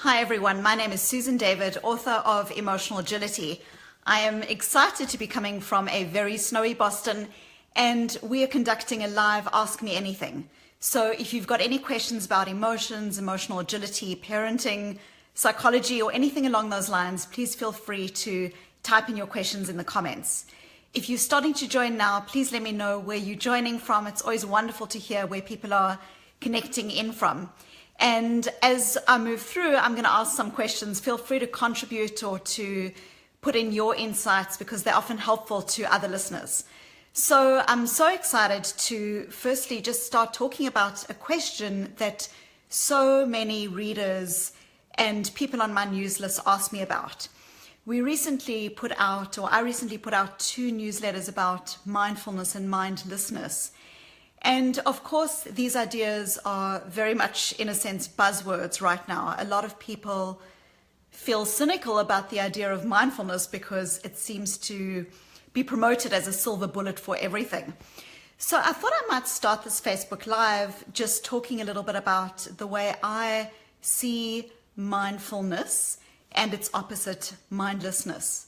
Hi everyone, my name is Susan David, author of Emotional Agility. I am excited to be coming from a very snowy Boston, and we are conducting a live Ask Me Anything. So if you've got any questions about emotions, emotional agility, parenting, psychology, or anything along those lines, please feel free to type in your questions in the comments. If you're starting to join now, please let me know where you're joining from. It's always wonderful to hear where people are connecting in from. And as I move through, I'm going to ask some questions. Feel free to contribute or to put in your insights because they're often helpful to other listeners. So I'm so excited to firstly just start talking about a question that so many readers and people on my news list ask me about. I recently put out 2 newsletters about mindfulness and mindlessness. And of course, these ideas are very much, in a sense, buzzwords right now. A lot of people feel cynical about the idea of mindfulness because it seems to be promoted as a silver bullet for everything. So I thought I might start this Facebook Live just talking a little bit about the way I see mindfulness and its opposite, mindlessness.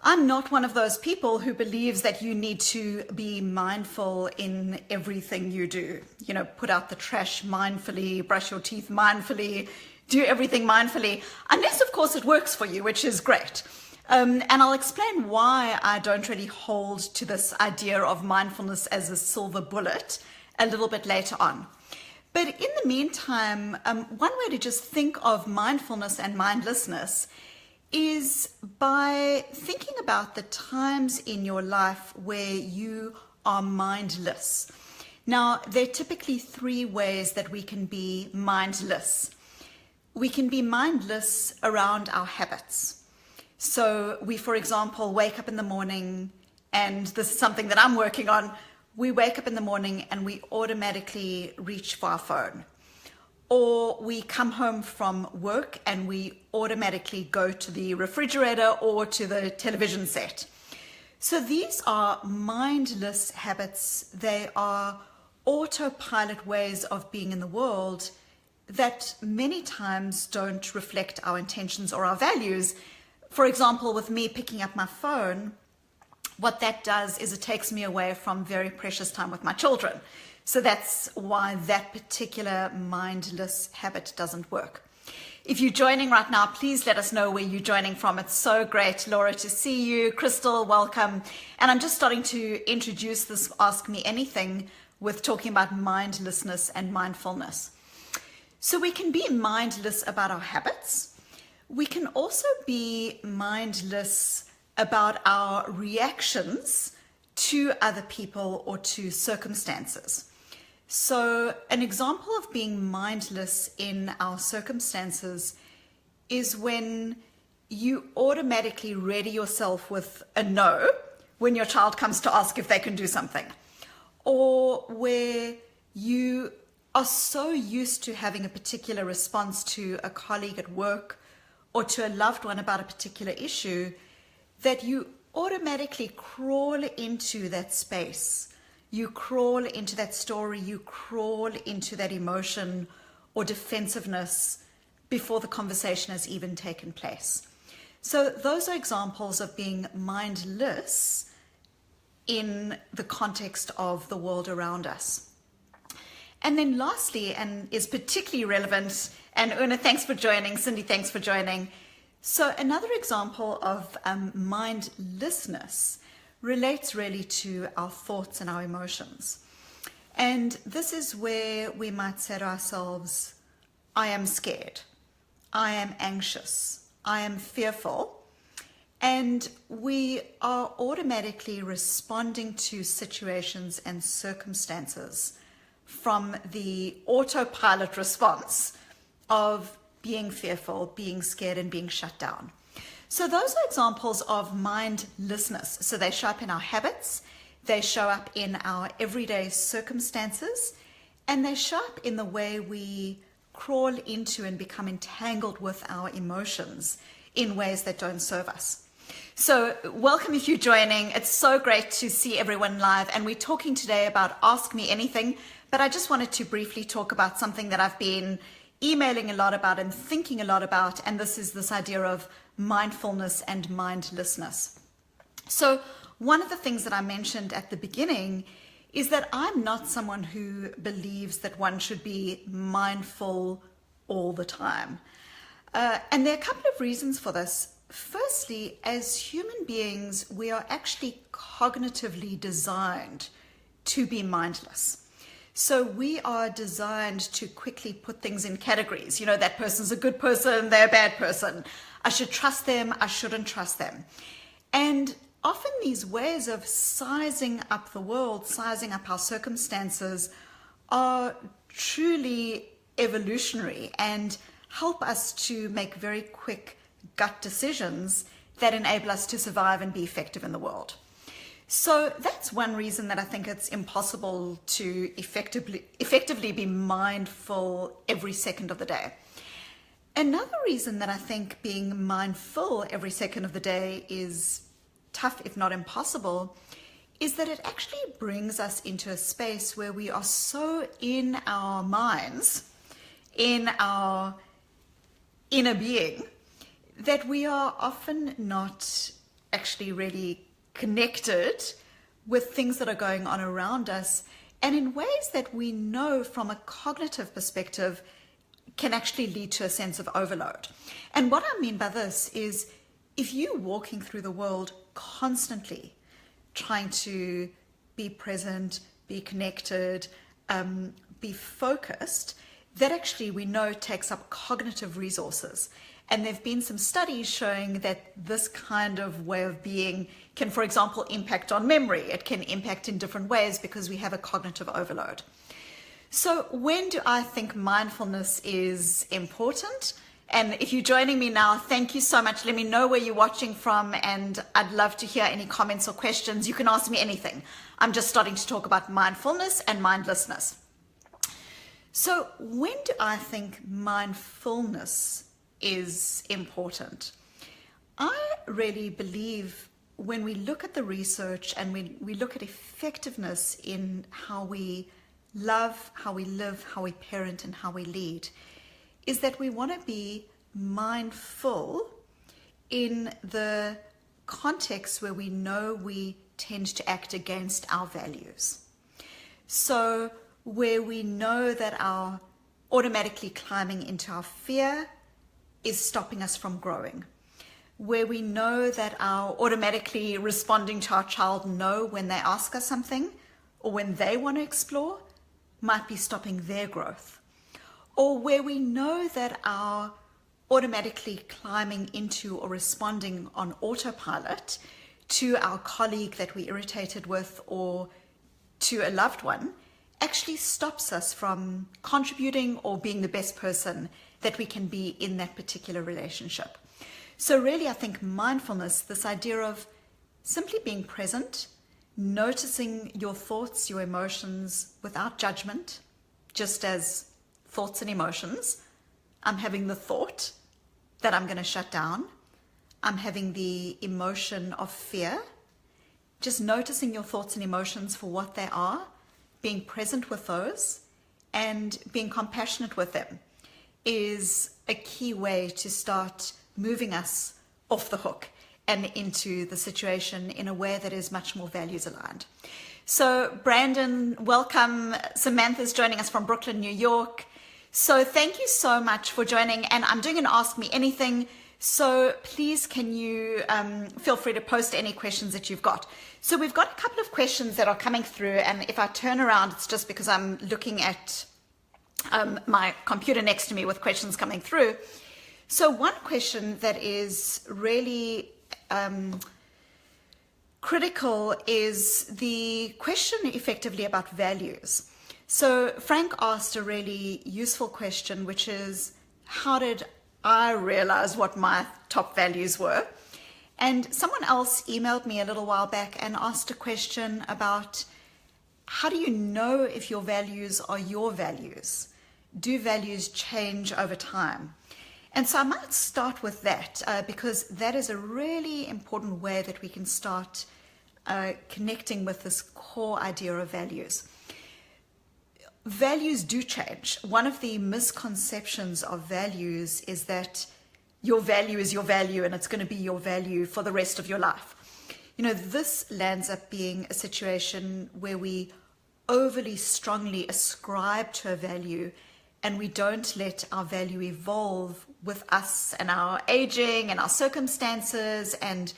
I'm not one of those people who believes that you need to be mindful in everything you do. You know, put out the trash mindfully, brush your teeth mindfully, do everything mindfully, unless of course it works for you, which is great. And I'll explain why I don't really hold to this idea of mindfulness as a silver bullet a little bit later on. But in the meantime, one way to just think of mindfulness and mindlessness is by thinking about the times in your life where you are mindless. Now, there are typically 3 ways that we can be mindless. We can be mindless around our habits. So we, for example, wake up in the morning, and this is something that I'm working on. We wake up in the morning and we automatically reach for our phone. Or we come home from work and we automatically go to the refrigerator or to the television set. So these are mindless habits. They are autopilot ways of being in the world that many times don't reflect our intentions or our values. For example, with me picking up my phone, what that does is it takes me away from very precious time with my children. So that's why that particular mindless habit doesn't work. If you're joining right now, please let us know where you're joining from. It's so great, Laura, to see you. Crystal, welcome. And I'm just starting to introduce this Ask Me Anything with talking about mindlessness and mindfulness. So we can be mindless about our habits. We can also be mindless about our reactions to other people or to circumstances. So an example of being mindless in our circumstances is when you automatically ready yourself with a no when your child comes to ask if they can do something, or where you are so used to having a particular response to a colleague at work or to a loved one about a particular issue that you automatically crawl into that space. You crawl into that story, you crawl into that emotion or defensiveness before the conversation has even taken place. So those are examples of being mindless in the context of the world around us. And then lastly, and is particularly relevant, and Una, thanks for joining, Cindy, thanks for joining. So another example of mindlessness relates really to our thoughts and our emotions. And this is where we might say to ourselves, I am scared, I am anxious, I am fearful. And we are automatically responding to situations and circumstances from the autopilot response of being fearful, being scared, and being shut down. So those are examples of mindlessness. So they show up in our habits, they show up in our everyday circumstances, and they show up in the way we crawl into and become entangled with our emotions in ways that don't serve us. So welcome if you're joining. It's so great to see everyone live, and we're talking today about Ask Me Anything, but I just wanted to briefly talk about something that I've been emailing a lot about and thinking a lot about, and this is this idea of mindfulness and mindlessness. So one of the things that I mentioned at the beginning is that I'm not someone who believes that one should be mindful all the time. And there are a couple of reasons for this. Firstly, as human beings, we are actually cognitively designed to be mindless. So we are designed to quickly put things in categories. You know, that person's a good person, they're a bad person. I should trust them, I shouldn't trust them. And often these ways of sizing up the world, sizing up our circumstances, are truly evolutionary and help us to make very quick gut decisions that enable us to survive and be effective in the world. So that's one reason that I think it's impossible to effectively be mindful every second of the day. Another reason that I think being mindful every second of the day is tough, if not impossible, is that it actually brings us into a space where we are so in our minds, in our inner being, that we are often not actually really connected with things that are going on around us, and in ways that we know from a cognitive perspective can actually lead to a sense of overload. And what I mean by this is, if you're walking through the world constantly trying to be present, be connected, be focused, that actually we know takes up cognitive resources. And there have been some studies showing that this kind of way of being can, for example, impact on memory. It can impact in different ways because we have a cognitive overload. So when do I think mindfulness is important? And if you're joining me now, thank you so much. Let me know where you're watching from, and I'd love to hear any comments or questions. You can ask me anything. I'm just starting to talk about mindfulness and mindlessness. So when do I think mindfulness is important? I really believe when we look at the research and we look at effectiveness in how we love, how we live, how we parent, and how we lead, is that we want to be mindful in the context where we know we tend to act against our values. So where we know that our automatically climbing into our fear is stopping us from growing, where we know that our automatically responding to our child no when they ask us something or when they want to explore might be stopping their growth, or where we know that our automatically climbing into or responding on autopilot to our colleague that we're irritated with or to a loved one actually stops us from contributing or being the best person that we can be in that particular relationship. So really, I think mindfulness, this idea of simply being present, noticing your thoughts, your emotions without judgment, just as thoughts and emotions. I'm having the thought that I'm going to shut down. I'm having the emotion of fear. Just noticing your thoughts and emotions for what they are, being present with those, and being compassionate with them is a key way to start moving us off the hook and into the situation in a way that is much more values aligned. So Brandon, welcome. Samantha's joining us from Brooklyn, New York. So thank you so much for joining, and I'm doing an Ask Me Anything. So please, can you feel free to post any questions that you've got. So we've got a couple of questions that are coming through, and if I turn around, it's just because I'm looking at my computer next to me with questions coming through. So one question that is really critical is the question effectively about values. So Frank asked a really useful question, which is, how did I realize what my top values were? And someone else emailed me a little while back and asked a question about, how do you know if your values are your values? Do values change over time? And so I might start with that because that is a really important way that we can start connecting with this core idea of values. values do change. One of the misconceptions of values is that your value is your value and it's going to be your value for the rest of your life. This lands up being a situation where we overly strongly ascribe to a value and we don't let our value evolve with us and our aging and our circumstances and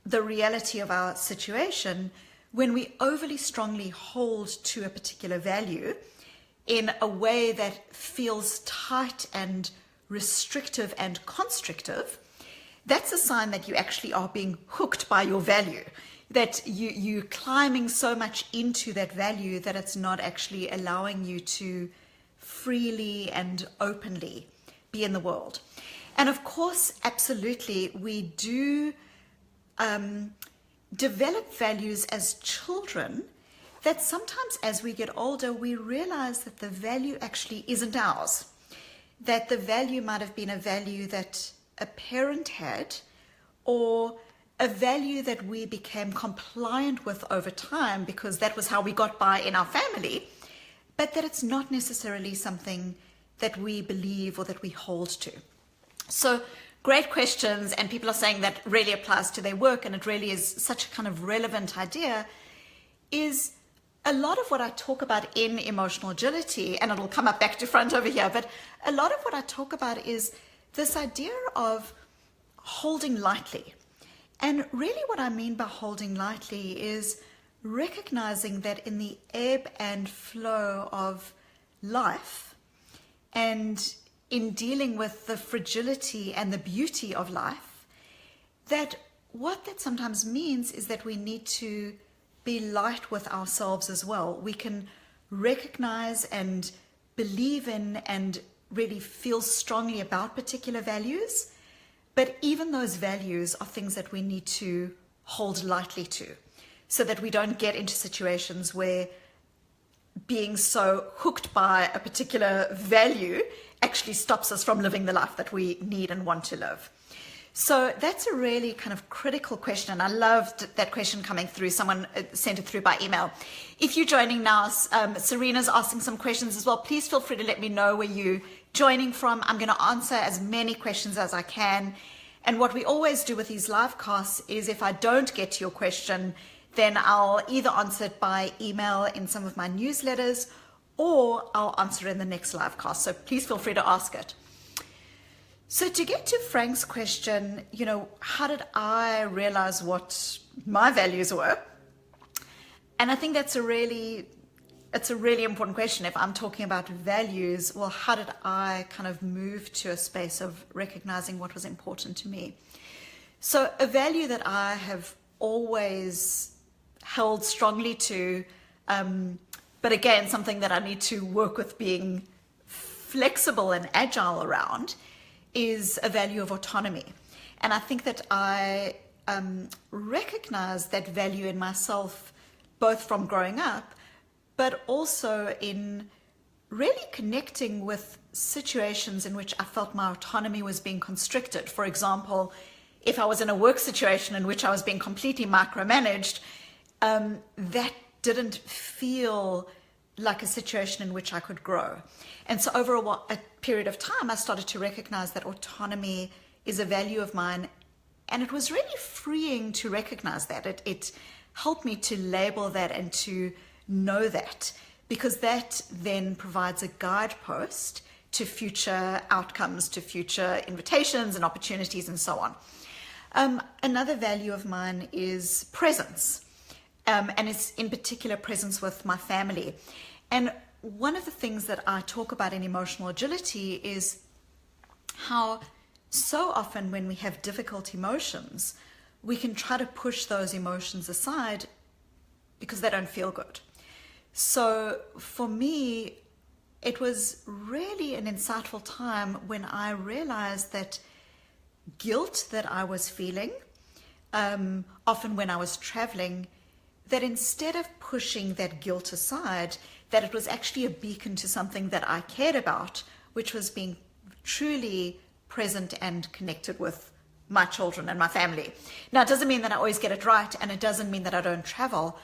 the reality of our situation. When we overly strongly hold to a particular value in a way that feels tight and restrictive and constrictive, that's a sign that you actually are being hooked by your value, that you're climbing so much into that value that it's not actually allowing you to freely and openly be in the world. And of course, absolutely, we do develop values as children that sometimes as we get older, we realize that the value actually isn't ours, that the value might have been a value that a parent had or a value that we became compliant with over time because that was how we got by in our family, but that it's not necessarily something that we believe or that we hold to. So great questions, and people are saying that really applies to their work, and it really is such a kind of relevant idea, is a lot of what I talk about in emotional agility, and it'll come up back to front over here, but a lot of what I talk about is this idea of holding lightly. And really what I mean by holding lightly is recognizing that in the ebb and flow of life and in dealing with the fragility and the beauty of life, that what that sometimes means is that we need to be light with ourselves as well. We can recognize and believe in and really feel strongly about particular values, but even those values are things that we need to hold lightly to, so that we don't get into situations where being so hooked by a particular value actually stops us from living the life that we need and want to live. So that's a really kind of critical question. And I loved that question coming through. Someone sent it through by email. If you're joining now, Serena's asking some questions as well. Please feel free to let me know where you're joining from. I'm going to answer as many questions as I can. And what we always do with these live casts is if I don't get to your question, then I'll either answer it by email in some of my newsletters or I'll answer it in the next live cast. So please feel free to ask it. So to get to Frank's question, how did I realize what my values were? And I think it's a really important question. If I'm talking about values, well, how did I kind of move to a space of recognizing what was important to me? So a value that I have always held strongly to, but again, something that I need to work with being flexible and agile around, is a value of autonomy. And I think that I recognize that value in myself, both from growing up, but also in really connecting with situations in which I felt my autonomy was being constricted. For example, if I was in a work situation in which I was being completely micromanaged, that didn't feel like a situation in which I could grow. And so over a period of time, I started to recognize that autonomy is a value of mine. And it was really freeing to recognize that. It helped me to label that and to know that, because that then provides a guidepost to future outcomes, to future invitations and opportunities and so on. Another value of mine is presence. And it's in particular presence with my family. And one of the things that I talk about in emotional agility is how so often when we have difficult emotions, we can try to push those emotions aside because they don't feel good. So for me, it was really an insightful time when I realized that guilt that I was feeling, often when I was traveling, that instead of pushing that guilt aside, that it was actually a beacon to something that I cared about, which was being truly present and connected with my children and my family. Now, it doesn't mean that I always get it right, and it doesn't mean that I don't travel,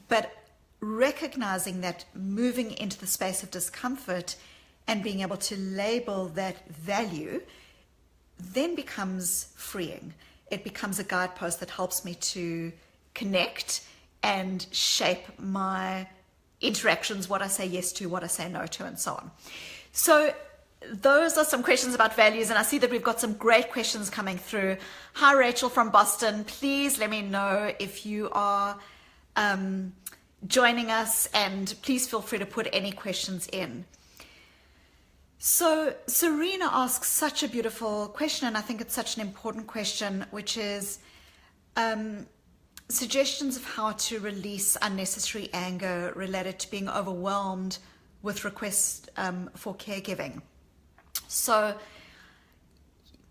but recognizing that moving into the space of discomfort and being able to label that value then becomes freeing. It becomes a guidepost that helps me to connect and shape my interactions, what I say yes to, what I say no to, and so on. So those are some questions about values, and I see that we've got some great questions coming through. Hi, Rachel from Boston. Please let me know if you are joining us, and please feel free to put any questions in. So Serena asks such a beautiful question, and I think it's such an important question, which is suggestions of how to release unnecessary anger related to being overwhelmed with requests for caregiving. So,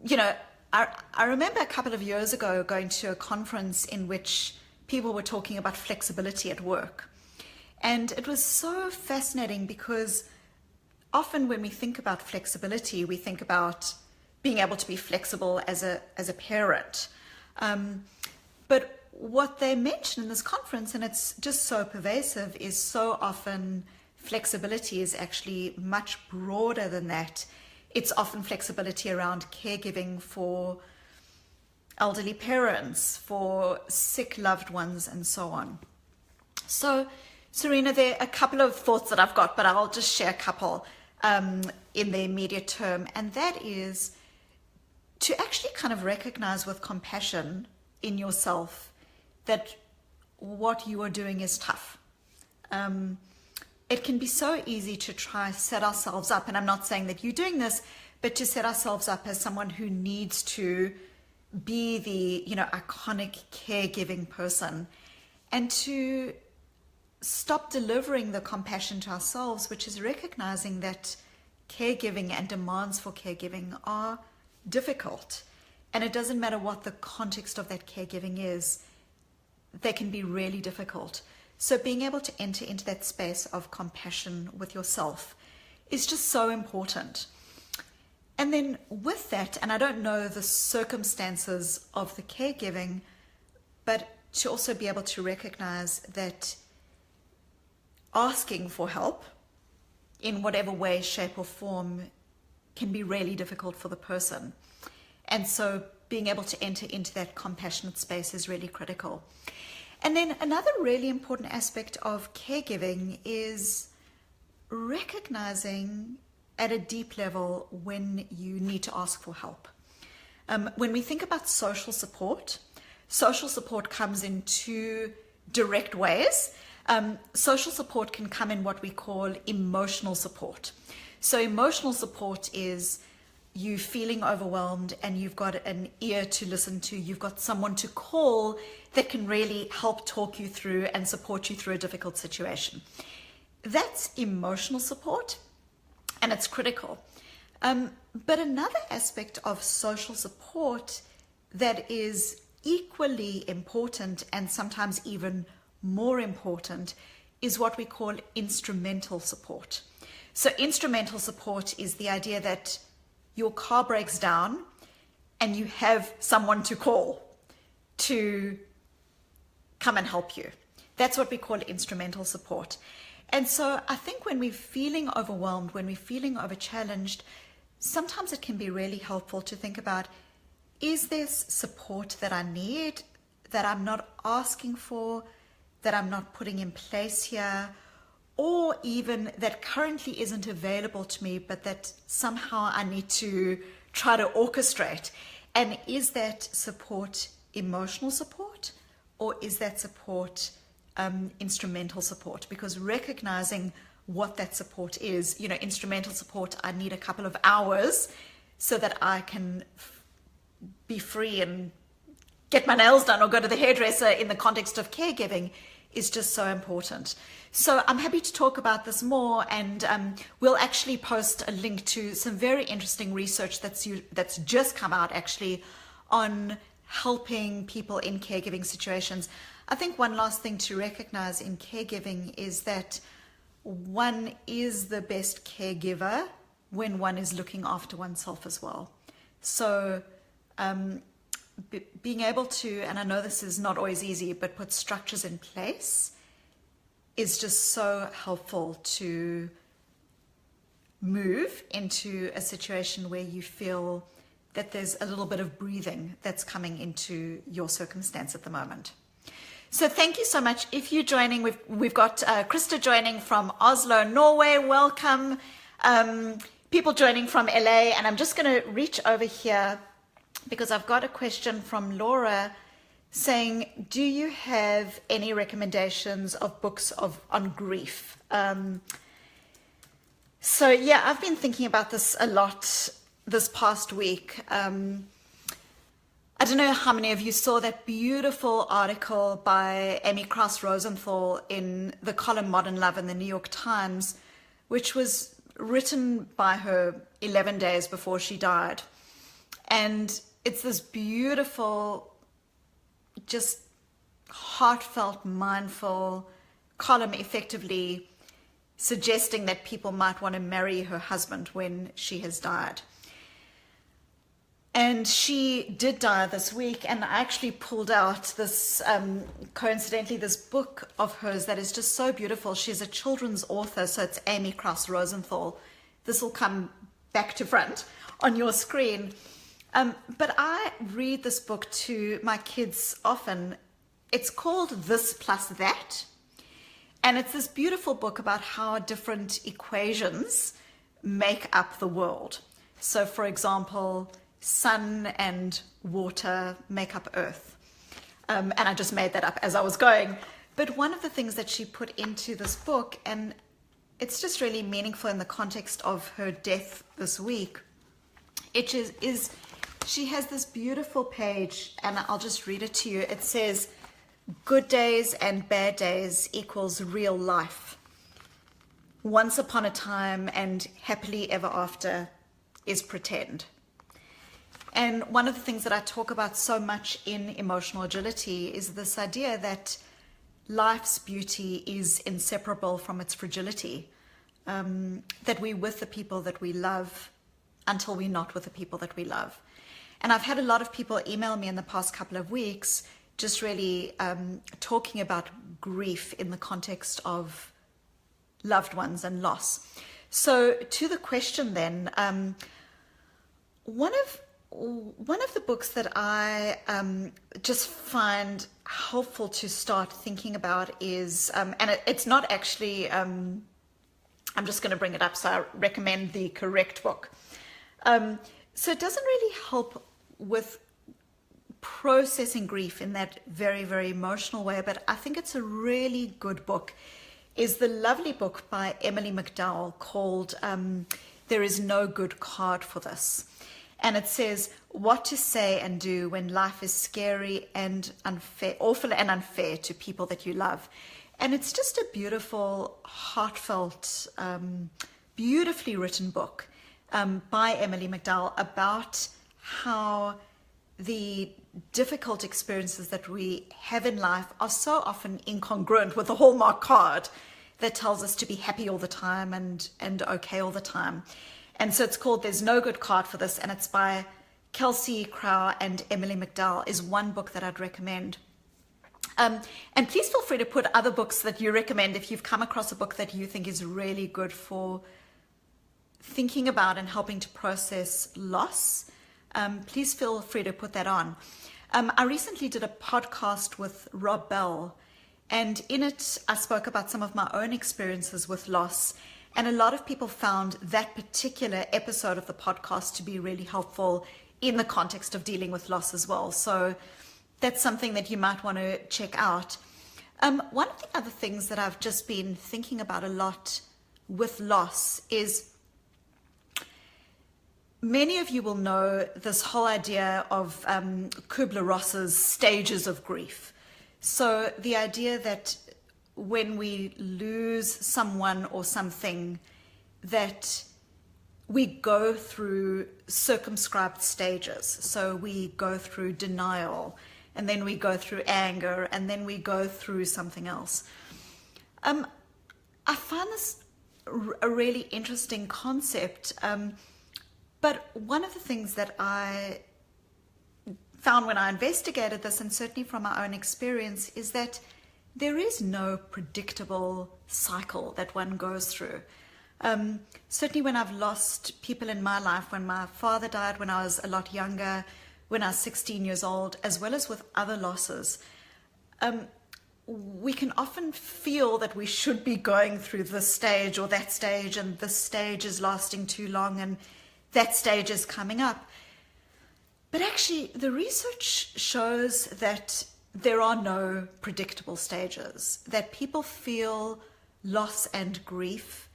you know, I remember a couple of years ago going to a conference in which people were talking about flexibility at work. And it was so fascinating because often when we think about flexibility, we think about being able to be flexible as a parent. But what they mentioned in this conference, and it's just so pervasive, is so often flexibility is actually much broader than that. It's often flexibility around caregiving for elderly parents, for sick loved ones, and so on. So, Serena, there are a couple of thoughts that I've got, but I'll just share a couple in the immediate term. And that is to actually kind of recognize with compassion in yourself that what you are doing is tough. It can be so easy to try set ourselves up, and I'm not saying that you're doing this, but to set ourselves up as someone who needs to be the, you know, iconic caregiving person, and to stop delivering the compassion to ourselves, which is recognizing that caregiving and demands for caregiving are difficult. And it doesn't matter what the context of that caregiving is, they can be really difficult. So being able to enter into that space of compassion with yourself is just so important. And then with that, and I don't know the circumstances of the caregiving, but to also be able to recognize that asking for help in whatever way, shape, or form can be really difficult for the person. And so being able to enter into that compassionate space is really critical. And then another really important aspect of caregiving is recognizing at a deep level when you need to ask for help. When we think about social support comes in two direct ways. Social support can come in what we call emotional support. So emotional support is you feeling overwhelmed and you've got an ear to listen to, you've got someone to call that can really help talk you through and support you through a difficult situation. That's emotional support, and it's critical. But another aspect of social support that is equally important and sometimes even more important is what we call instrumental support. So instrumental support is the idea that your car breaks down and you have someone to call to come and help you. That's what we call instrumental support. And so I think when we're feeling overwhelmed, when we're feeling overchallenged, sometimes it can be really helpful to think about, is this support that I need, that I'm not asking for, that I'm not putting in place here, or even that currently isn't available to me, but that somehow I need to try to orchestrate? And is that support emotional support, or is that support instrumental support? Because recognizing what that support is, you know, instrumental support, I need a couple of hours so that I can be free and get my nails done or go to the hairdresser in the context of caregiving, is just so important. So I'm happy to talk about this more, and we'll actually post a link to some very interesting research that's just come out actually on helping people in caregiving situations. I think one last thing to recognize in caregiving is that one is the best caregiver when one is looking after oneself as well. So being able to, and I know this is not always easy, but put structures in place is just so helpful to move into a situation where you feel that there's a little bit of breathing that's coming into your circumstance at the moment. So thank you so much. If you're joining, we've got Krista joining from Oslo, Norway. Welcome. People joining from LA. And I'm just going to reach over here because I've got a question from Laura saying, do you have any recommendations of books on grief? So yeah, I've been thinking about this a lot this past week. I don't know how many of you saw that beautiful article by Amy Krauss Rosenthal in the column Modern Love in the New York Times, which was written by her 11 days before she died. And it's this beautiful, just heartfelt, mindful column, effectively suggesting that people might want to marry her husband when she has died. And she did die this week, and I actually pulled out this, coincidentally, this book of hers that is just so beautiful. She's a children's author, so it's Amy Krauss Rosenthal. This will come back to front on your screen. But I read this book to my kids often. It's called This Plus That, and it's this beautiful book about how different equations make up the world. So, for example, sun and water make up earth. And I just made that up as I was going. But one of the things that she put into this book, and it's just really meaningful in the context of her death this week, is she has this beautiful page, and I'll just read it to you. It says, good days and bad days equals real life. Once upon a time and happily ever after is pretend. And one of the things that I talk about so much in Emotional Agility is this idea that life's beauty is inseparable from its fragility, that we're with the people that we love until we're not with the people that we love. And I've had a lot of people email me in the past couple of weeks just really talking about grief in the context of loved ones and loss. So to the question then, one of the books that I just find helpful to start thinking about is, and it's not actually, I'm just going to bring it up, so I recommend the correct book. So it doesn't really help with processing grief in that very, very emotional way, but I think it's a really good book, is the lovely book by Emily McDowell called There Is No Good Card for This. And it says what to say and do when life is scary and unfair, awful and unfair to people that you love. And it's just a beautiful, heartfelt, beautifully written book by Emily McDowell about how the difficult experiences that we have in life are so often incongruent with the Hallmark card that tells us to be happy all the time and okay all the time. And so it's called There's No Good Card for This, and it's by Kelsey Crow and Emily McDowell, is one book that I'd recommend. And please feel free to put other books that you recommend if you've come across a book that you think is really good for thinking about and helping to process loss. Please feel free to put that on. I recently did a podcast with Rob Bell, and in it I spoke about some of my own experiences with loss. And a lot of people found that particular episode of the podcast to be really helpful in the context of dealing with loss as well. So that's something that you might want to check out. One of the other things that I've just been thinking about a lot with loss is many of you will know this whole idea of Kubler-Ross's stages of grief. So the idea that when we lose someone or something, that we go through circumscribed stages. So we go through denial, and then we go through anger, and then we go through something else. I find this a really interesting concept, but one of the things that I found when I investigated this, and certainly from my own experience, is that there is no predictable cycle that one goes through. Certainly when I've lost people in my life, when my father died when I was a lot younger, when I was 16 years old, as well as with other losses, we can often feel that we should be going through this stage or that stage, and this stage is lasting too long and that stage is coming up. But actually, the research shows that there are no predictable stages, that people feel loss and grief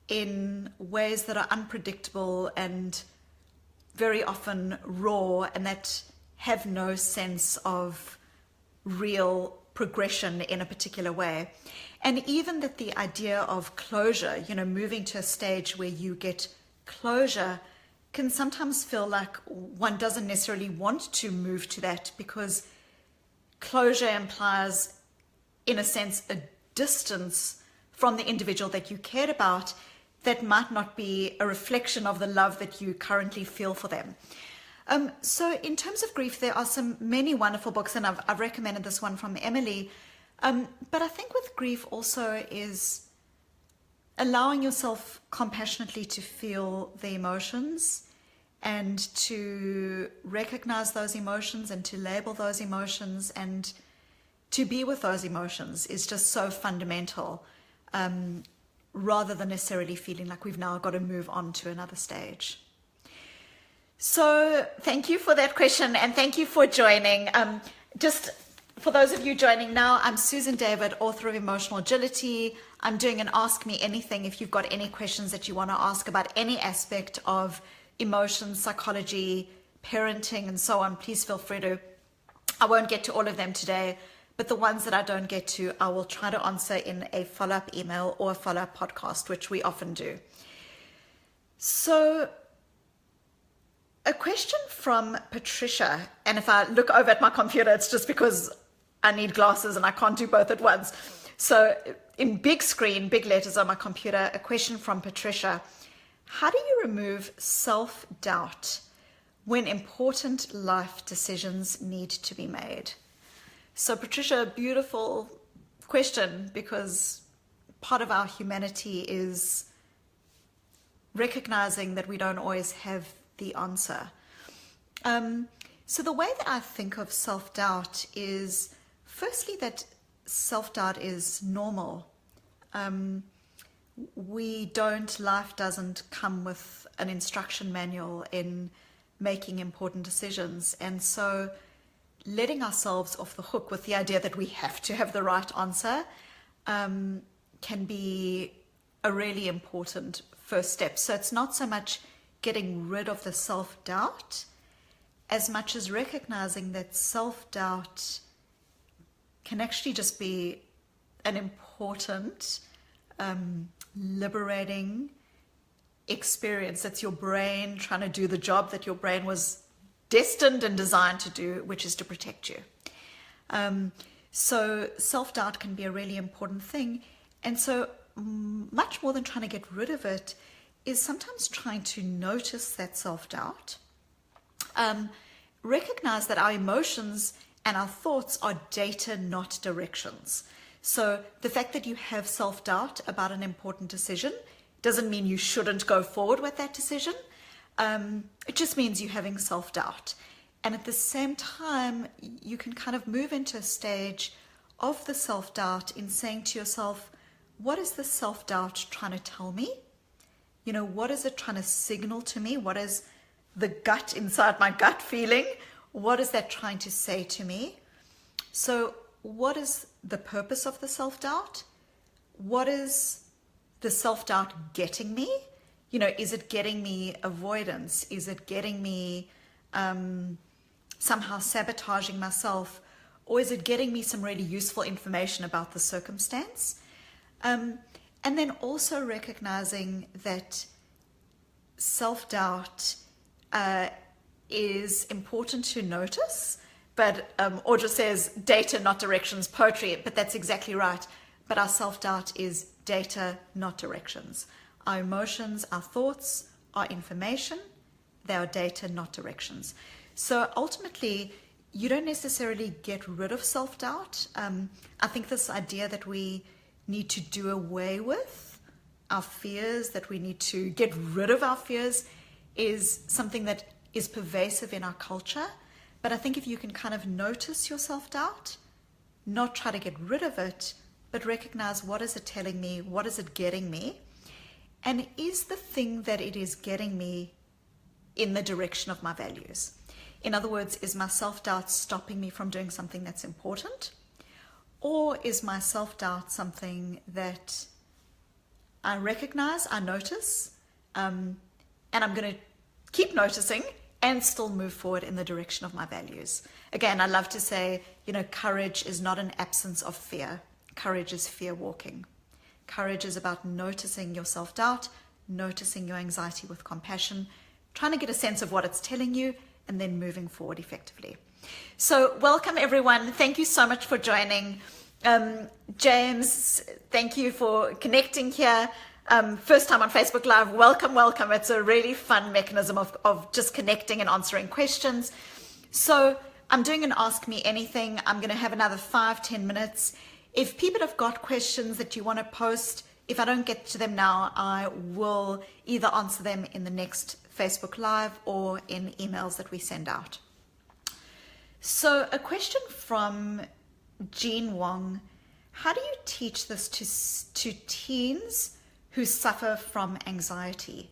in ways that are unpredictable and very often raw, and that have no sense of real progression in a particular way. And even that the idea of closure, moving to a stage where you get closure, can sometimes feel like one doesn't necessarily want to move to that, because closure implies, in a sense, a distance from the individual that you cared about that might not be a reflection of the love that you currently feel for them. So in terms of grief, there are many wonderful books, and I've recommended this one from Emily. But I think with grief also is allowing yourself compassionately to feel the emotions and to recognize those emotions and to label those emotions and to be with those emotions is just so fundamental, rather than necessarily feeling like we've now got to move on to another stage. So thank you for that question, and thank you for joining. Just for those of you joining now, I'm Susan David, author of Emotional Agility. I'm doing an Ask Me Anything. If you've got any questions that you want to ask about any aspect of emotions, psychology, parenting, and so on, please feel free to. I won't get to all of them today, but the ones that I don't get to, I will try to answer in a follow-up email or a follow-up podcast, which we often do. So a question from Patricia, and if I look over at my computer, it's just because I need glasses and I can't do both at once. So in big screen, big letters on my computer, a question from Patricia. How do you remove self-doubt when important life decisions need to be made? So Patricia, beautiful question, because part of our humanity is recognizing that we don't always have the answer. So the way that I think of self-doubt is, firstly, that self-doubt is normal. Life doesn't come with an instruction manual in making important decisions. And so letting ourselves off the hook with the idea that we have to have the right answer can be a really important first step. So it's not so much getting rid of the self-doubt as much as recognizing that self-doubt can actually just be an important, liberating experience. That's your brain trying to do the job that your brain was destined and designed to do, which is to protect you. So self-doubt can be a really important thing. And so much more than trying to get rid of it is sometimes trying to notice that self-doubt. Recognize that our emotions and our thoughts are data, not directions. So the fact that you have self-doubt about an important decision doesn't mean you shouldn't go forward with that decision. It just means you're having self-doubt. And at the same time, you can kind of move into a stage of the self-doubt in saying to yourself, what is the self-doubt trying to tell me? What is it trying to signal to me? What is the gut inside my gut feeling? What is that trying to say to me? So what is the purpose of the self-doubt? What is the self-doubt getting me? Is it getting me avoidance? Is it getting me somehow sabotaging myself? Or is it getting me some really useful information about the circumstance? And then also recognizing that self-doubt is important to notice, but Audra says data, not directions, poetry, but that's exactly right. But our self-doubt is data, not directions. Our emotions, our thoughts are information. They are data, not directions. So ultimately, you don't necessarily get rid of self-doubt. I think this idea that we need to do away with our fears, that we need to get rid of our fears, is something that is pervasive in our culture. But I think if you can kind of notice your self-doubt, not try to get rid of it, but recognize, what is it telling me? What is it getting me? And is the thing that it is getting me in the direction of my values? In other words, is my self-doubt stopping me from doing something that's important? Or is my self-doubt something that I recognize, I notice, and I'm going to keep noticing and still move forward in the direction of my values? Again, I love to say, courage is not an absence of fear. Courage is fear walking. Courage is about noticing your self-doubt, noticing your anxiety with compassion, trying to get a sense of what it's telling you, and then moving forward effectively. So welcome everyone. Thank you so much for joining. James, thank you for connecting here. First time on Facebook Live. Welcome, welcome. It's a really fun mechanism of just connecting and answering questions. So I'm doing an Ask Me Anything. I'm going to have another 5-10 minutes. If people have got questions that you want to post, if I don't get to them now, I will either answer them in the next Facebook Live or in emails that we send out. So a question from Jean Wong: how do you teach this to teens who suffer from anxiety?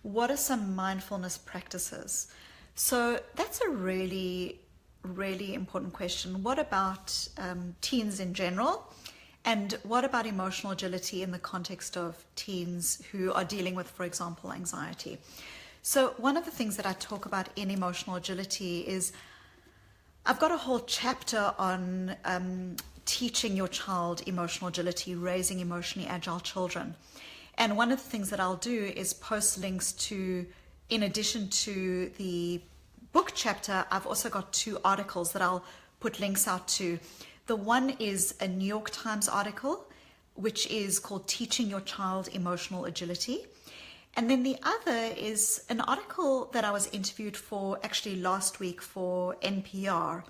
What are some mindfulness practices? So that's a really, really important question. What about teens in general? And what about emotional agility in the context of teens who are dealing with, for example, anxiety? So one of the things that I talk about in emotional agility is, I've got a whole chapter on teaching your child emotional agility, raising emotionally agile children. And one of the things that I'll do is post links to, in addition to the book chapter, I've also got 2 articles that I'll put links out to. The one is a New York Times article, which is called Teaching Your Child Emotional Agility. And then the other is an article that I was interviewed for actually last week for NPR.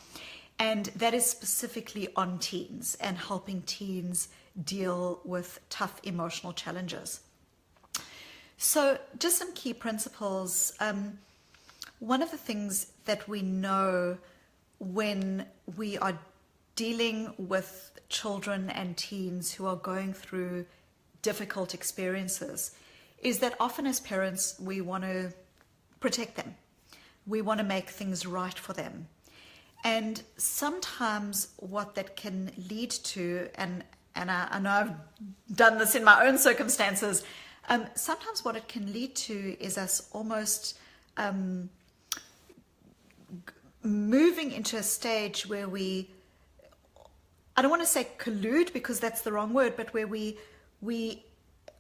And that is specifically on teens and helping teens deal with tough emotional challenges. So just some key principles. One of the things that we know when we are dealing with children and teens who are going through difficult experiences is that often as parents, we want to protect them. We want to make things right for them. And sometimes what that can lead to, and I know I've done this in my own circumstances, sometimes what it can lead to is us almost moving into a stage where we, I don't want to say collude because that's the wrong word, but where we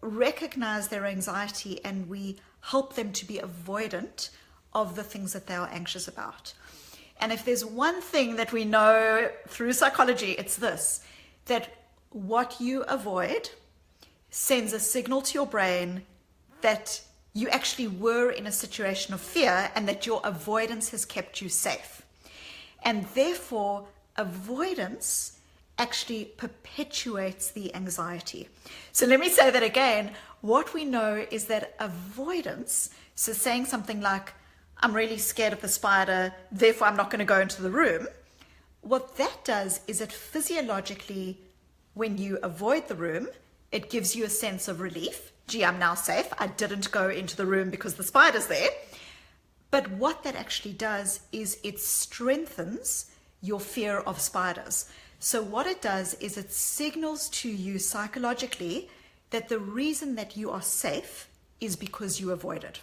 recognize their anxiety and we help them to be avoidant of the things that they are anxious about. And if there's one thing that we know through psychology, it's this, that what you avoid sends a signal to your brain that you actually were in a situation of fear and that your avoidance has kept you safe. And therefore, avoidance actually perpetuates the anxiety. So let me say that again. What we know is that avoidance, so saying something like, I'm really scared of the spider, therefore I'm not going to go into the room. What that does is it physiologically, when you avoid the room, it gives you a sense of relief. Gee, I'm now safe. I didn't go into the room because the spider's there. But what that actually does is it strengthens your fear of spiders. So what it does is it signals to you psychologically that the reason that you are safe is because you avoided.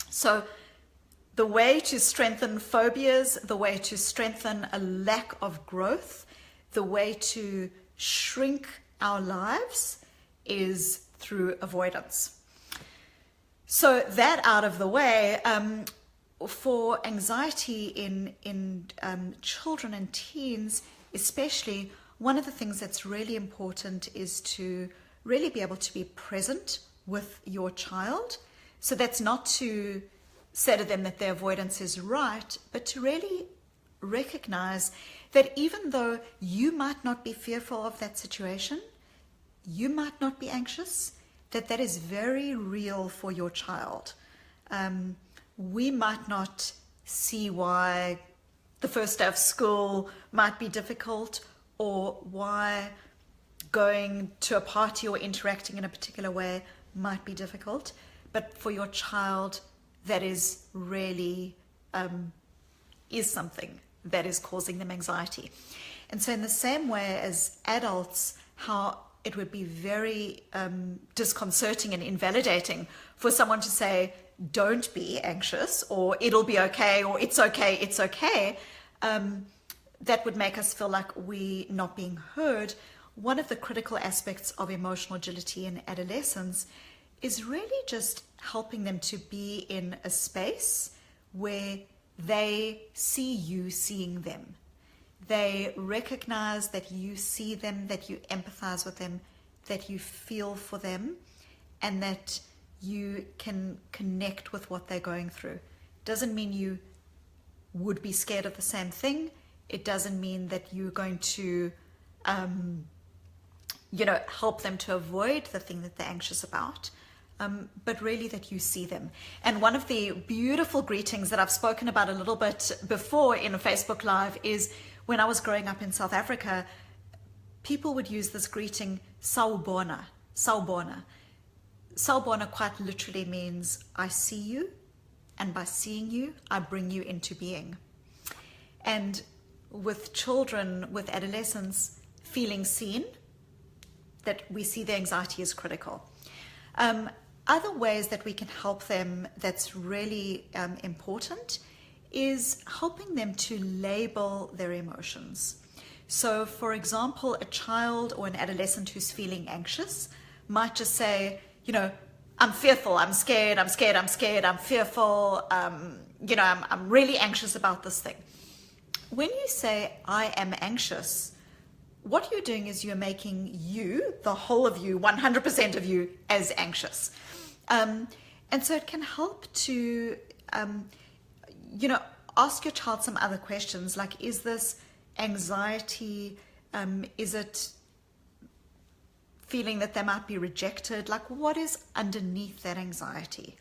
So the way to strengthen phobias, the way to strengthen a lack of growth, the way to shrink our lives is through avoidance. So that out of the way, for anxiety in children and teens especially, one of the things that's really important is to really be able to be present with your child. So that's not to say to them that their avoidance is right, but to really recognize that even though you might not be fearful of that situation, you might not be anxious, that is very real for your child. We might not see why the first day of school might be difficult, or why going to a party or interacting in a particular way might be difficult. But for your child, that is really is something that is causing them anxiety. And so in the same way as adults, how it would be very disconcerting and invalidating for someone to say, don't be anxious, or it'll be okay, or it's okay, it's okay. That would make us feel like we're not being heard. One of the critical aspects of emotional agility in adolescence is really just helping them to be in a space where they see you seeing them. They recognize that you see them, that you empathize with them, that you feel for them, and that you can connect with what they're going through. Doesn't mean you would be scared of the same thing. It doesn't mean that you're going to, help them to avoid the thing that they're anxious about. But really that you see them. And one of the beautiful greetings that I've spoken about a little bit before in a Facebook Live is when I was growing up in South Africa, people would use this greeting, sawubona, sawubona. Sawubona quite literally means I see you, and by seeing you, I bring you into being. And with children, with adolescents, feeling seen, that we see the anxiety is critical. Other ways that we can help them that's really important is helping them to label their emotions. So, for example, a child or an adolescent who's feeling anxious might just say, I'm fearful, I'm scared, I'm scared, I'm scared, I'm fearful, I'm really anxious about this thing. When you say, I am anxious, what you're doing is you're making you, the whole of you, 100% of you, as anxious. And so it can help to, ask your child some other questions, like, is this anxiety, is it feeling that they might be rejected? Like, what is underneath that anxiety?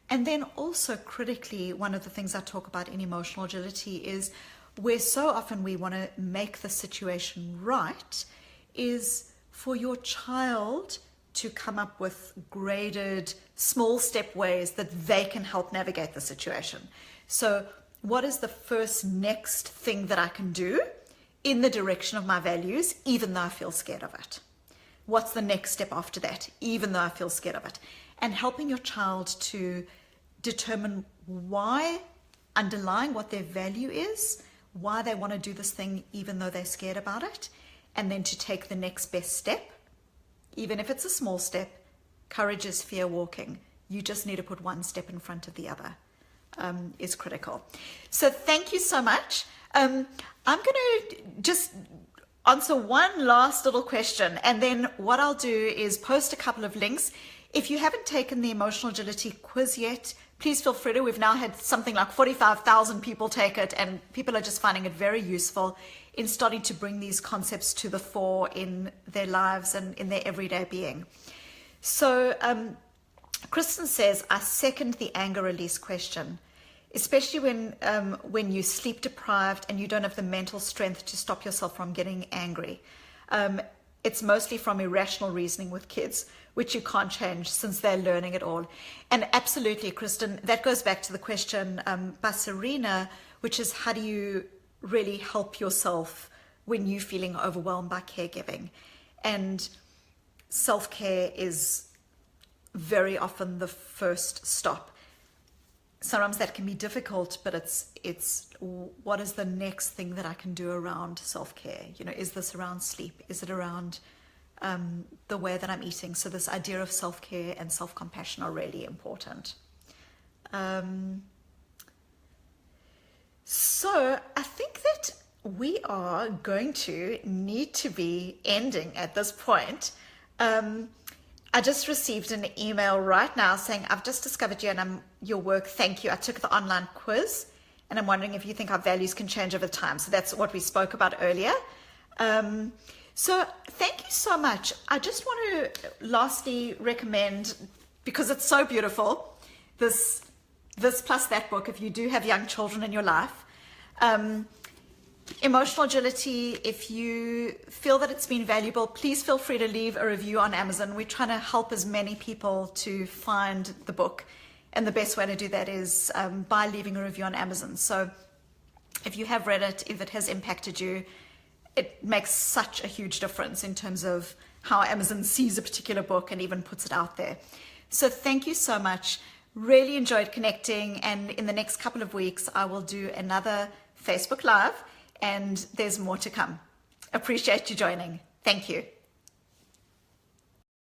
And then also critically, one of the things I talk about in emotional agility is where so often we want to make the situation right is for your child to come up with graded small step ways that they can help navigate the situation. So what is the first next thing that I can do in the direction of my values, even though I feel scared of it? What's the next step after that, even though I feel scared of it? And helping your child to determine why, underlying what their value is, why they want to do this thing even though they're scared about it, and then to take the next best step, even if it's a small step. Courage is fear walking. You just need to put one step in front of the other, is critical. So thank you so much. I'm going to just answer one last little question, and then what I'll do is post a couple of links. If you haven't taken the emotional agility quiz yet, please feel free to. We've now had something like 45,000 people take it, and people are just finding it very useful in starting to bring these concepts to the fore in their lives and in their everyday being. So Kristen says, I second the anger release question, especially when you're sleep deprived and you don't have the mental strength to stop yourself from getting angry. It's mostly from irrational reasoning with kids, which you can't change since they're learning it all. And absolutely, Kristen, that goes back to the question by Serena, which is how do you really help yourself when you're feeling overwhelmed by caregiving? And self-care is very often the first stop. Sometimes that can be difficult, but it's what is the next thing that I can do around self-care? Is this around sleep? Is it around the way that I'm eating? So this idea of self-care and self-compassion are really important. So I think that we are going to need to be ending at this point. I just received an email right now saying, I've just discovered you and your work. Thank you. I took the online quiz And I'm wondering if you think our values can change over time. So that's what we spoke about earlier. So thank you so much. I just want to lastly recommend, because it's so beautiful, this plus that book, if you do have young children in your life. Emotional Agility, if you feel that it's been valuable, please feel free to leave a review on Amazon. We're trying to help as many people to find the book. And the best way to do that is by leaving a review on Amazon. So if you have read it, if it has impacted you, it makes such a huge difference in terms of how Amazon sees a particular book and even puts it out there. So thank you so much. Really enjoyed connecting. And in the next couple of weeks, I will do another Facebook Live, and there's more to come. Appreciate you joining. Thank you.